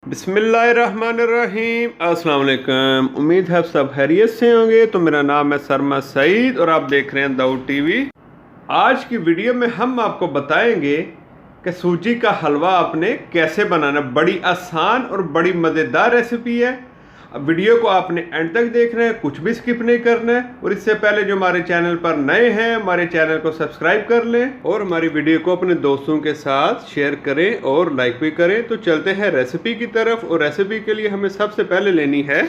बिस्मिल्लाहिर्रहमानिर्रहीम। अस्सलाम वालेकुम। उम्मीद है सब खैरियत से होंगे। तो मेरा नाम है सरमद सईद और आप देख रहे हैं दाऊद टीवी। आज की वीडियो में हम आपको बताएंगे कि सूजी का हलवा आपने कैसे बनाना। बड़ी आसान और बड़ी मज़ेदार रेसिपी है। अब वीडियो को आपने एंड तक देखना है, कुछ भी स्किप नहीं करना है। और इससे पहले जो हमारे चैनल पर नए हैं, हमारे चैनल को सब्सक्राइब कर लें और हमारी वीडियो को अपने दोस्तों के साथ शेयर करें और लाइक भी करें। तो चलते हैं रेसिपी की तरफ। और रेसिपी के लिए हमें सबसे पहले लेनी है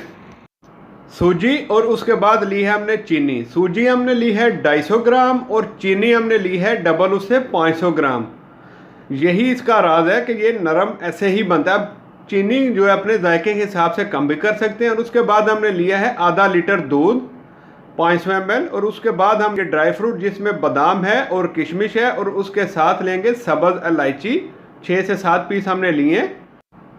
सूजी और उसके बाद ली है हमने चीनी। सूजी हमने ली है 250 ग्राम और चीनी हमने ली है डबल उससे 500 ग्राम। यही इसका राज है कि ये नरम ऐसे ही बनता है। चीनी जो है अपने जायके के हिसाब से कम भी कर सकते हैं। और उसके बाद हमने लिया है आधा लीटर दूध 500 ml। और उसके बाद हम ये ड्राई फ्रूट जिसमें बादाम है और किशमिश है और उसके साथ लेंगे सब्ज़ इलायची 6 से 7 पीस हमने लिए।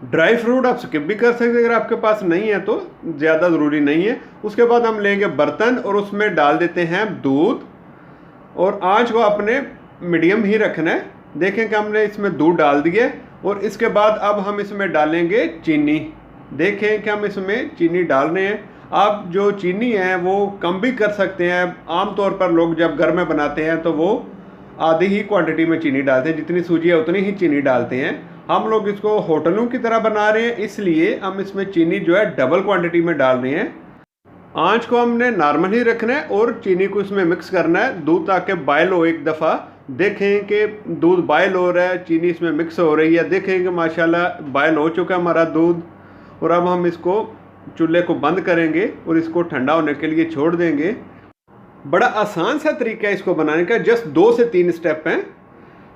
ड्राई फ्रूट आप स्किप भी कर सकते हैं अगर आपके पास नहीं है तो, ज़्यादा ज़रूरी नहीं है। उसके बाद हम लेंगे बर्तन और उसमें डाल देते हैं दूध और आँच को आपने मीडियम ही रखना है। देखें कि हमने इसमें दूध डाल दिए और इसके बाद अब हम इसमें डालेंगे चीनी। देखें कि हम इसमें चीनी डाल रहे हैं। आप जो चीनी है वो कम भी कर सकते हैं। आमतौर पर लोग जब घर में बनाते हैं तो वो आधी ही क्वांटिटी में चीनी डालते हैं, जितनी सूजी है उतनी ही चीनी डालते हैं। हम लोग इसको होटलों की तरह बना रहे हैं, इसलिए हम इसमें चीनी जो है डबल क्वांटिटी में डाल रहे हैं। आँच को हमने नॉर्मल ही रखना है और चीनी को इसमें मिक्स करना है दूध ताकि बॉयल हो एक दफ़ा। देखें कि दूध बॉयल हो रहा है, चीनी इसमें मिक्स हो रही है। देखें कि माशाल्लाह बॉयल हो चुका है हमारा दूध। और अब हम इसको चूल्हे को बंद करेंगे और इसको ठंडा होने के लिए छोड़ देंगे। बड़ा आसान सा तरीका है इसको बनाने का, जस्ट 2 से 3 स्टेप हैं।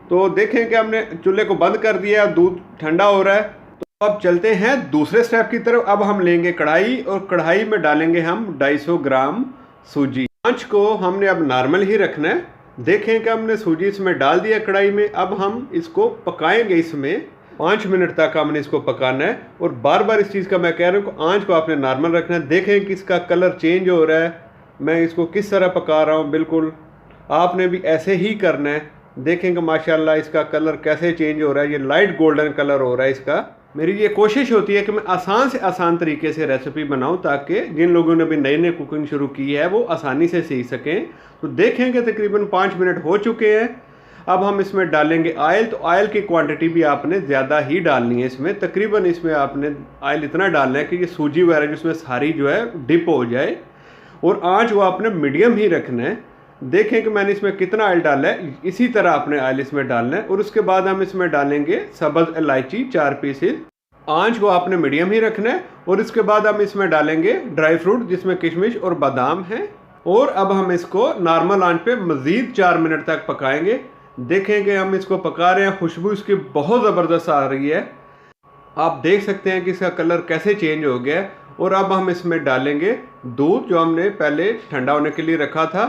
तो देखें कि हमने चूल्हे को बंद कर दिया, दूध ठंडा हो रहा है। तो अब चलते हैं दूसरे स्टेप की तरफ। अब हम लेंगे कढ़ाई और कढ़ाई में डालेंगे हम 250 ग्राम सूजी। आँच को हमने अब नॉर्मल ही रखना है। देखें कि हमने सूजी इसमें डाल दिया कढ़ाई में। अब हम इसको पकाएंगे, इसमें 5 मिनट तक हमने इसको पकाना है। और बार बार इस चीज़ का मैं कह रहा हूँ कि आँच को आपने नॉर्मल रखना है। देखें कि इसका कलर चेंज हो रहा है, मैं इसको किस तरह पका रहा हूँ। बिल्कुल आपने भी ऐसे ही करना है। देखें कि माशाल्लाह इसका कलर कैसे चेंज हो रहा है, ये लाइट गोल्डन कलर हो रहा है इसका। मेरी ये कोशिश होती है कि मैं आसान से आसान तरीके से रेसिपी बनाऊं ताकि जिन लोगों ने भी नई नई कुकिंग शुरू की है वो आसानी से सीख सकें। तो देखें कि तकरीबन 5 मिनट हो चुके हैं। अब हम इसमें डालेंगे ऑयल। तो ऑयल की क्वांटिटी भी आपने ज़्यादा ही डालनी है इसमें। तकरीबन इसमें आपने ऑयल इतना डालना है कि ये सूजी वगैरह जिसमें सारी जो है डिप हो जाए। और आँच वो आपने मीडियम ही रखना है। देखें कि मैंने इसमें कितना ऑयल डाला है, इसी तरह आपने ऑयल इसमें डालना है। और उसके बाद हम इसमें डालेंगे सब्ज़ इलायची 4 पीसेस। आँच को आपने मीडियम ही रखना है। और इसके बाद हम इसमें डालेंगे ड्राई फ्रूट जिसमें किशमिश और बादाम है। और अब हम इसको नॉर्मल आंच पे मज़ीद 4 मिनट तक पकाएंगे। देखें कि हम इसको पका रहे हैं, खुशबू इसकी बहुत ज़बरदस्त आ रही है। आप देख सकते हैं कि इसका कलर कैसे चेंज हो गया है। और अब हम इसमें डालेंगे दूध जो हमने पहले ठंडा होने के लिए रखा था।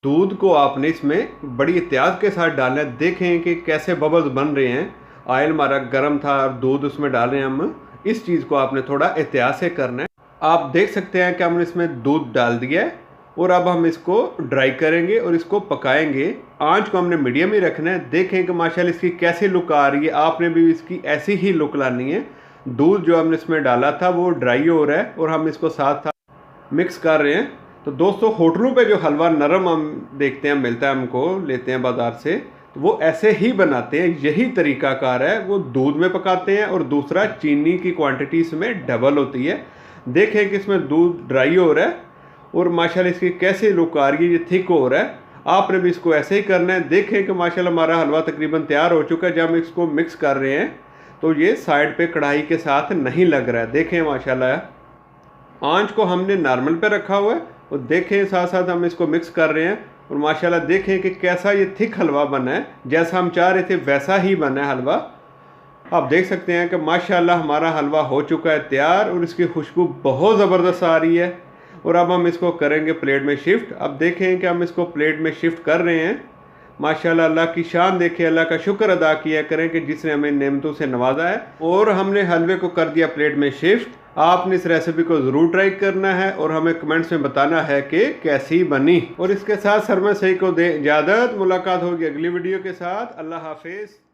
दूध को आपने इसमें बड़ी एहतियात के साथ डालना है। देखें कि कैसे बबल्स बन रहे हैं। ऑयल हमारा गर्म था और दूध उसमें डाल रहे हैं हम। इस चीज़ को आपने थोड़ा एहतियात से करना है। आप देख सकते हैं कि हमने इसमें दूध डाल दिया है। और अब हम इसको ड्राई करेंगे और इसको पकाएंगे। आँच को हमने मीडियम ही रखना है। देखें कि माशाल्लाह इसकी कैसी लुक आ रही है। आपने भी इसकी ऐसी ही लुक लानी है। दूध जो हमने इसमें डाला था वो ड्राई हो रहा है और हम इसको साथ साथ मिक्स कर रहे हैं। तो दोस्तों होटलों पे जो हलवा नरम हम देखते हैं मिलता है, हमको लेते हैं बाज़ार से, तो वो ऐसे ही बनाते हैं। यही तरीकाकार है। वो दूध में पकाते हैं और दूसरा चीनी की क्वांटिटी इसमें डबल होती है। देखें कि इसमें दूध ड्राई हो रहा है और माशाल्लाह इसकी कैसे लुक आ रही है, ये थिक हो रहा है। आपने भी इसको ऐसे ही करना है। देखें कि माशाल्लाह हमारा हलवा तकरीबन तैयार हो चुका है। जब हम इसको मिक्स कर रहे हैं तो ये साइड पे कढ़ाई के साथ नहीं लग रहा है। देखें माशाल्लाह आँच को हमने नॉर्मल पे रखा हुआ है। और देखें साथ साथ हम इसको मिक्स कर रहे हैं। और माशाल्लाह देखें कि कैसा ये थिक हलवा बना है, जैसा हम चाह रहे थे वैसा ही बना है हलवा। आप देख सकते हैं कि माशाल्लाह हमारा हलवा हो चुका है तैयार और इसकी खुशबू बहुत ज़बरदस्त आ रही है। और अब हम इसको करेंगे प्लेट में शिफ्ट। अब देखें कि हम इसको प्लेट में शिफ्ट कर रहे हैं। माशाल्लाह अल्लाह की शान देखें, अल्लाह का शुक्र अदा किया करें कि जिसने हमें नेमतों से नवाजा है। और हमने हलवे को कर दिया प्लेट में शिफ्ट। आपने इस रेसिपी को ज़रूर ट्राई करना है और हमें कमेंट्स में बताना है कि कैसी बनी। और इसके साथ सरमद सईद को दे इजाज़त। मुलाकात होगी अगली वीडियो के साथ। अल्लाह हाफिज़।